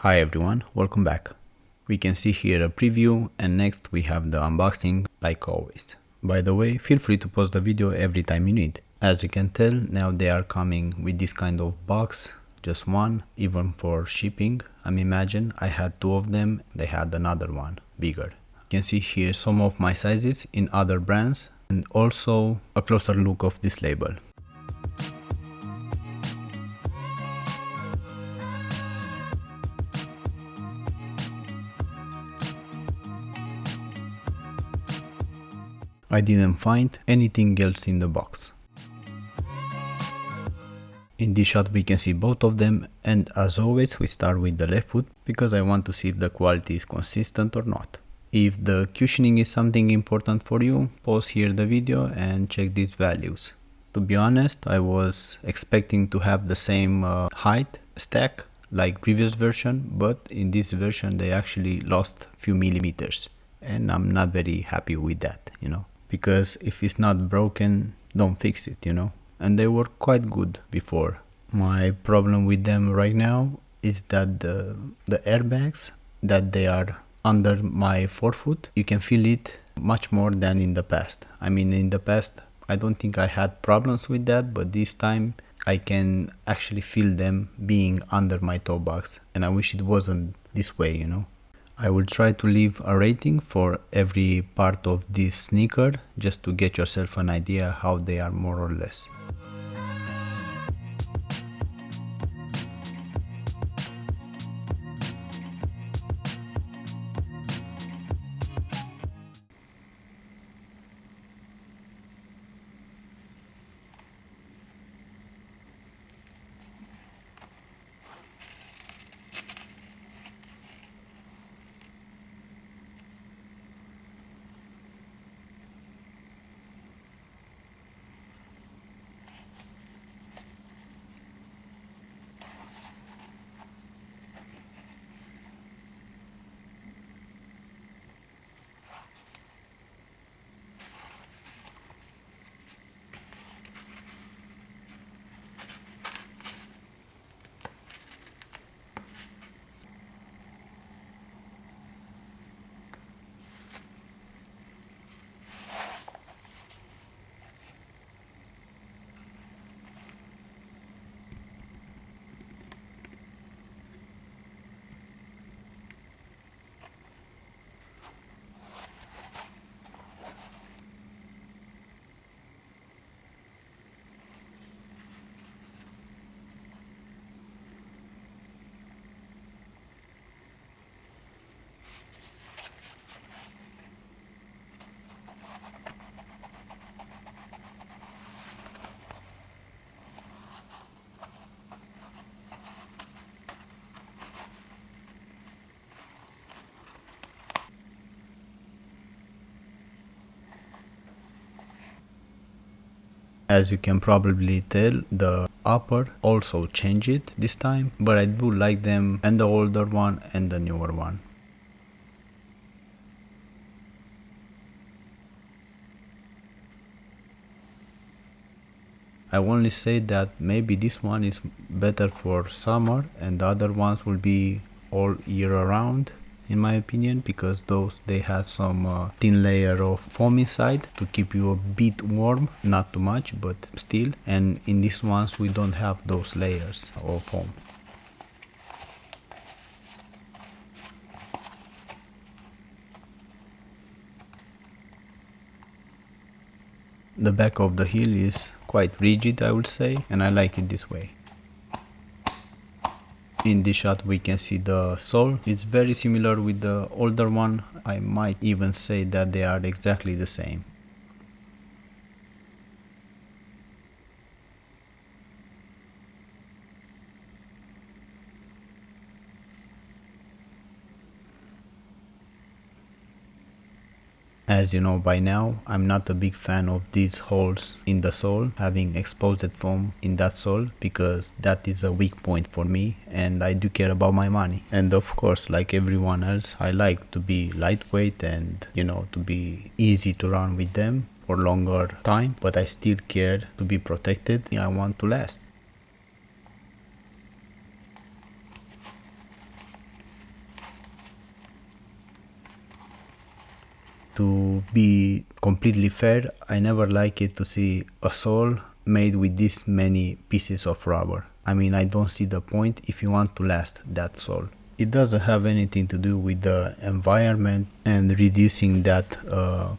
Hi everyone, welcome back. We can see here a preview and next we have the unboxing like always. By the way, feel free to pause the video every time you need. As you can tell, now they are coming with this kind of box, just one, even for shipping. Imagine I had two of them, they had another one, bigger. You can see here some of my sizes in other brands and also a closer look of this label. I didn't find anything else in the box. In this shot we can see both of them, and as always we start with the left foot because I want to see if the quality is consistent or not. If the cushioning is something important for you, pause here the video and check these values. To be honest, I was expecting to have the same height stack like previous version, but in this version they actually lost a few millimeters and I'm not very happy with that, because if it's not broken, don't fix it, and they were quite good before. My problem with them right now is that the airbags that they are under my forefoot, you can feel it much more than in the past. In the past I don't think I had problems with that, but this time I can actually feel them being under my toe box, and I wish it wasn't this way, I will try to leave a rating for every part of this sneaker just to get yourself an idea how they are more or less. As you can probably tell, the upper also changed this time, but I do like them, and the older one and the newer one. I only say that maybe this one is better for summer and the other ones will be all year around, in my opinion, because those they had some thin layer of foam inside to keep you a bit warm, not too much but still, and in these ones we don't have those layers of foam. The back of the heel is quite rigid, I would say, and I like it this way. In this shot we can see the sole. It's very similar with the older one. I might even say that they are exactly the same. As you know by now, I'm not a big fan of these holes in the sole, having exposed foam in that sole, because that is a weak point for me and I do care about my money. And of course, like everyone else, I like to be lightweight and, to be easy to run with them for longer time, but I still care to be protected. I want to last. To be completely fair, I never like it to see a sole made with this many pieces of rubber. I mean, I don't see the point if you want to last that sole. It doesn't have anything to do with the environment and reducing that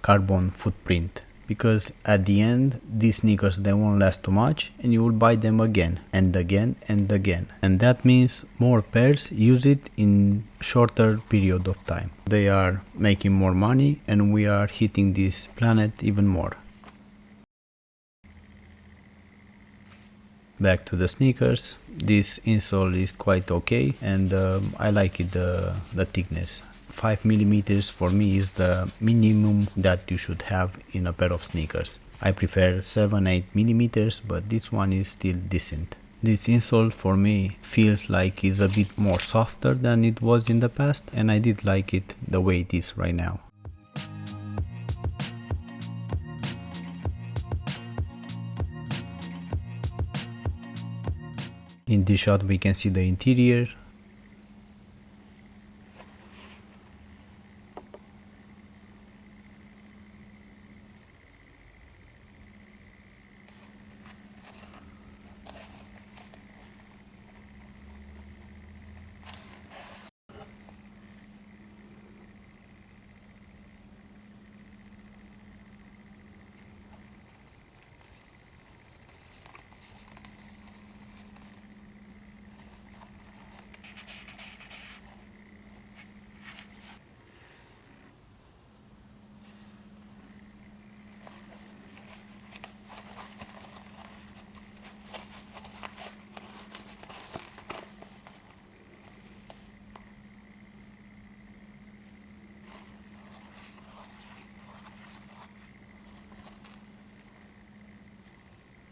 carbon footprint, because at the end these sneakers, they won't last too much and you will buy them again and again and again, and that means more pairs use it in shorter period of time. They are making more money and we are hitting this planet even more. Back to the sneakers, this insole is quite okay, and I like it, the thickness. 5 millimeters for me is the minimum that you should have in a pair of sneakers. I prefer 7-8 millimeters, but this one is still decent. This insole for me feels like it's a bit more softer than it was in the past, and I did like it the way it is right now. In this shot we can see the interior.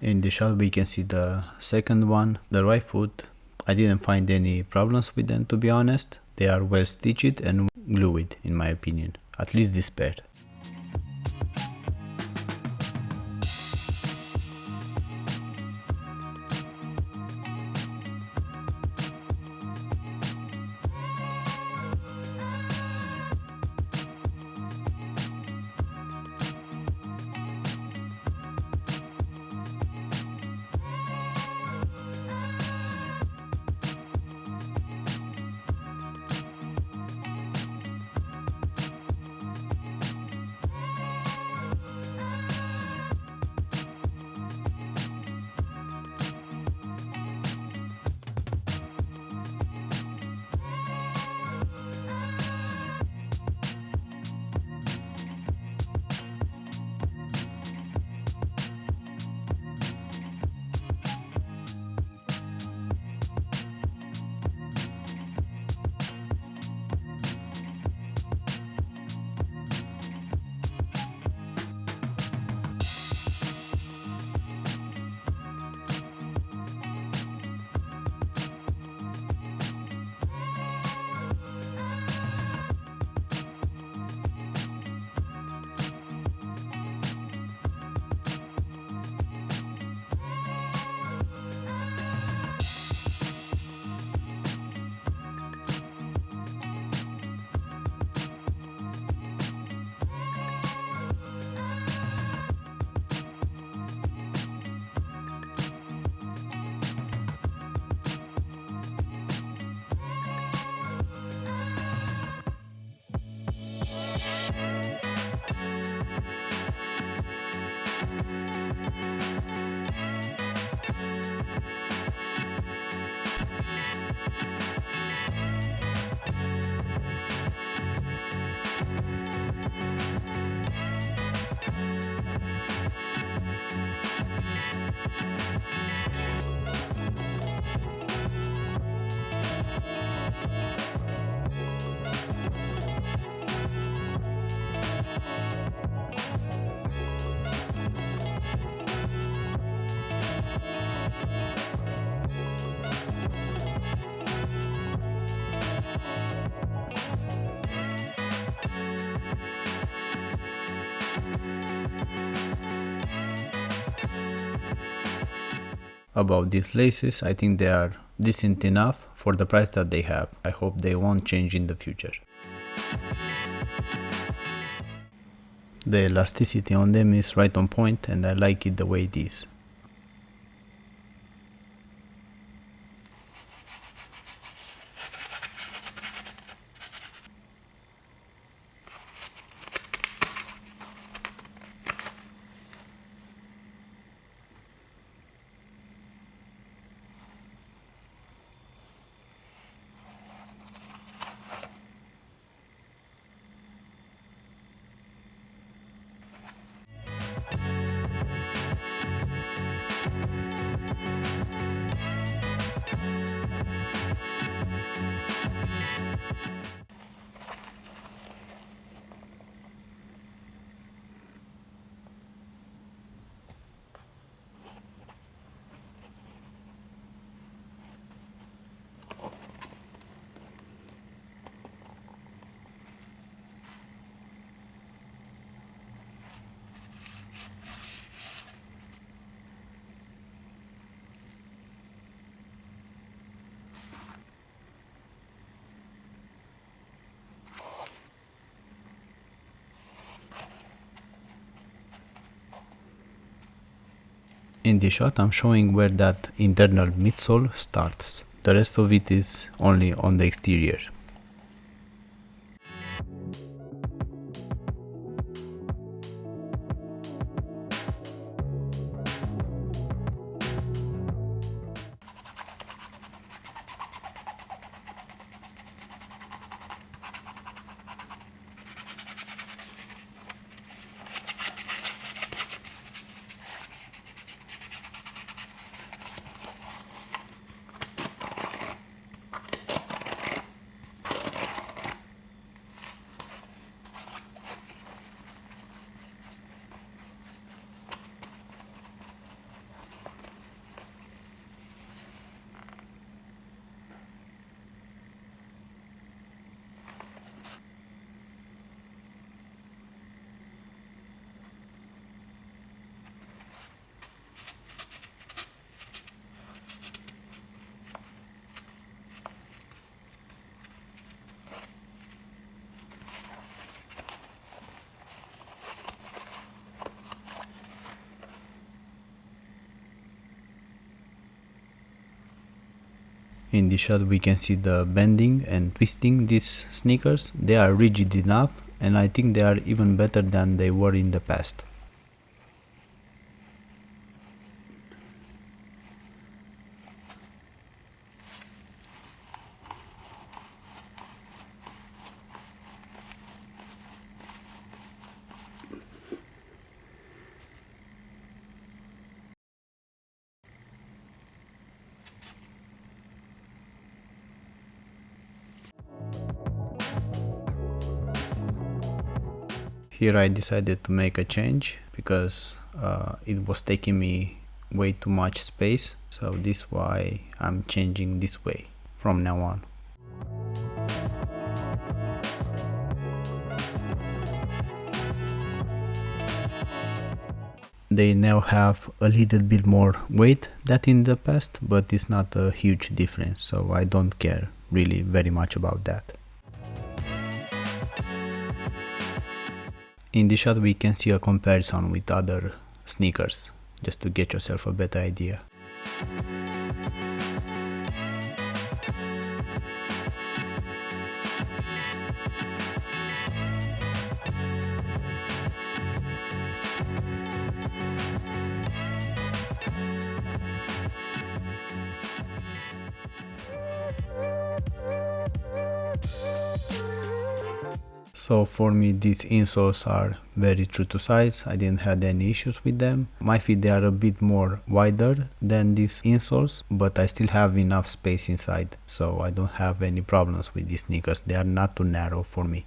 In the shot we can see the second one, the right foot. I didn't find any problems with them, to be honest. They are well stitched and glued in my opinion, at least this pair. About these laces, I think they are decent enough for the price that they have. I hope they won't change in the future. The elasticity on them is right on point and I like it the way it is. In this shot I'm showing where that internal midsole starts. The rest of it is only on the exterior. In this shot we can see the bending and twisting these sneakers. They are rigid enough and I think they are even better than they were in the past. Here I decided to make a change because it was taking me way too much space, so this is why I'm changing this way from now on. They now have a little bit more weight than in the past, but it's not a huge difference, so I don't care really very much about that. In this shot we can see a comparison with other sneakers, just to get yourself a better idea. So for me these insoles are very true to size. I didn't have any issues with them. My feet, they are a bit more wider than these insoles, but I still have enough space inside, so I don't have any problems with these sneakers. They are not too narrow for me.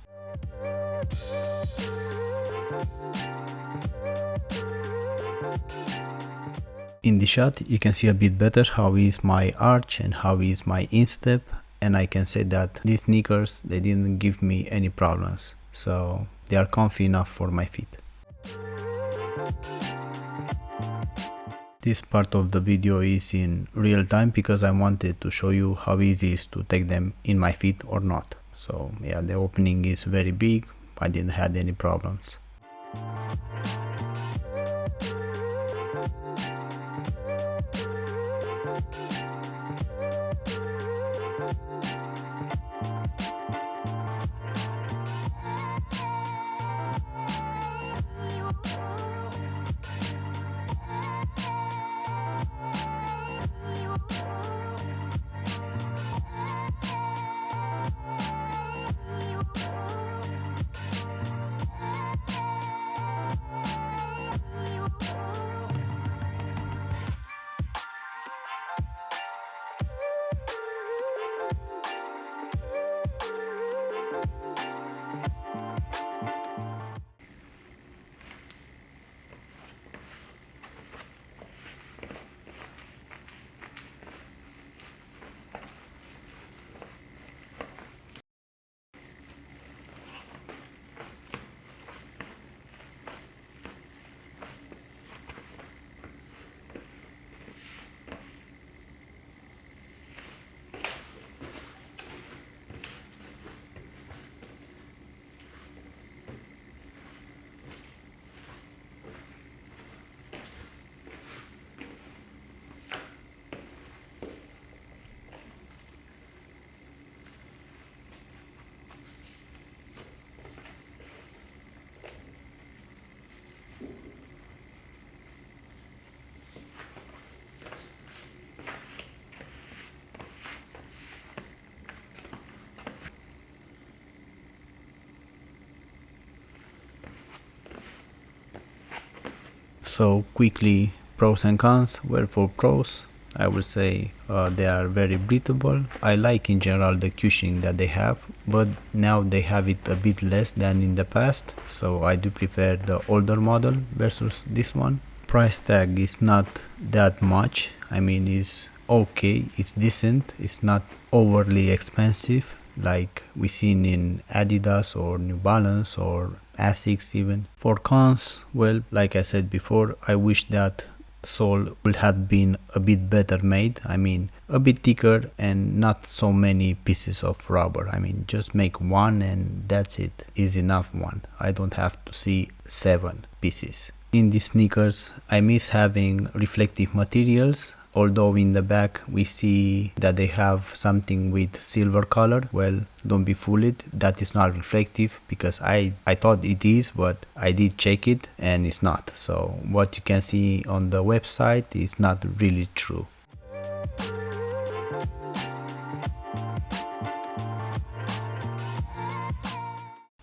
In the shot you can see a bit better how is my arch and how is my instep, and I can say that these sneakers, they didn't give me any problems, so they are comfy enough for my feet. This part of the video is in real time because I wanted to show you how easy it is to take them in my feet or not. So yeah, the opening is very big. I didn't have any problems. So quickly, pros and cons. Well, for pros, I would say they are very breathable. I like in general the cushioning that they have, but now they have it a bit less than in the past, so I do prefer the older model versus this one. Price tag is not that much. I mean, it's okay, it's decent, it's not overly expensive like we seen in Adidas or New Balance or Asics even. For cons, well, like I said before, I wish that sole would have been a bit better made. I mean, a bit thicker and not so many pieces of rubber. I mean, just make one and that's it. Is enough one. I don't have to see 7 pieces. In these sneakers, I miss having reflective materials. Although in the back we see that they have something with silver color. Well, don't be fooled, that is not reflective, because I thought it is, but I did check it and it's not. So what you can see on the website is not really true.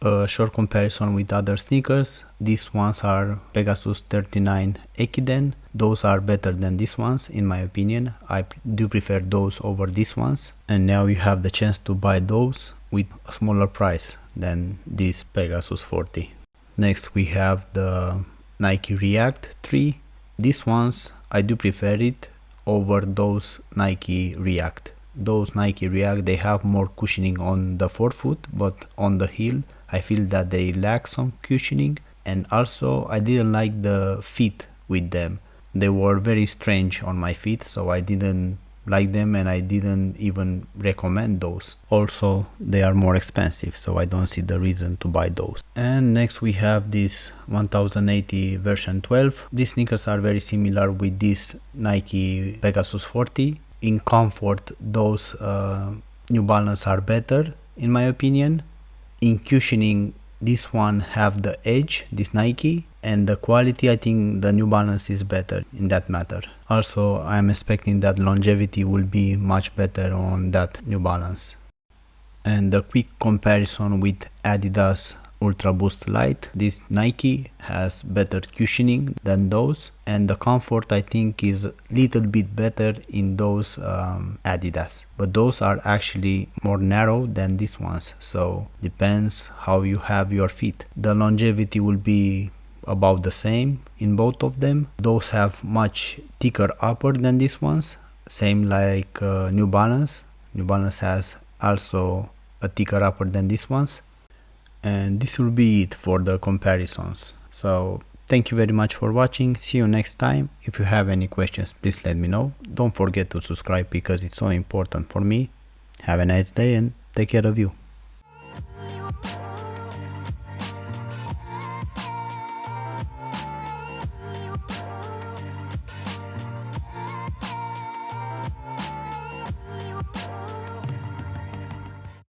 A short comparison with other sneakers. These ones are Pegasus 39 Ekiden. Those are better than these ones in my opinion. I do prefer those over these ones. And now you have the chance to buy those with a smaller price than this Pegasus 40. Next we have the Nike React 3. These ones I do prefer it over those Nike React. Those Nike React, they have more cushioning on the forefoot, but on the heel I feel that they lack some cushioning, and also I didn't like the fit with them. They were very strange on my feet, so I didn't like them and I didn't even recommend those. Also, they are more expensive, so I don't see the reason to buy those. And next we have this 1080 version 12. These sneakers are very similar with this Nike Pegasus 40. In comfort, those New Balance are better in my opinion. In cushioning, this one have the edge, this Nike, and the quality, I think the New Balance is better in that matter. Also, I'm expecting that longevity will be much better on that New Balance. And the quick comparison with Adidas Ultra Boost Light, this Nike has better cushioning than those, and the comfort I think is a little bit better in those Adidas, but those are actually more narrow than these ones, so depends how you have your feet. The longevity will be about the same in both of them. Those have much thicker upper than these ones, same like New Balance. New Balance has also a thicker upper than these ones. And this will be it for the comparisons. So thank you very much for watching. See you next time. If you have any questions, please let me know. Don't forget to subscribe because it's so important for me. Have a nice day and take care of you.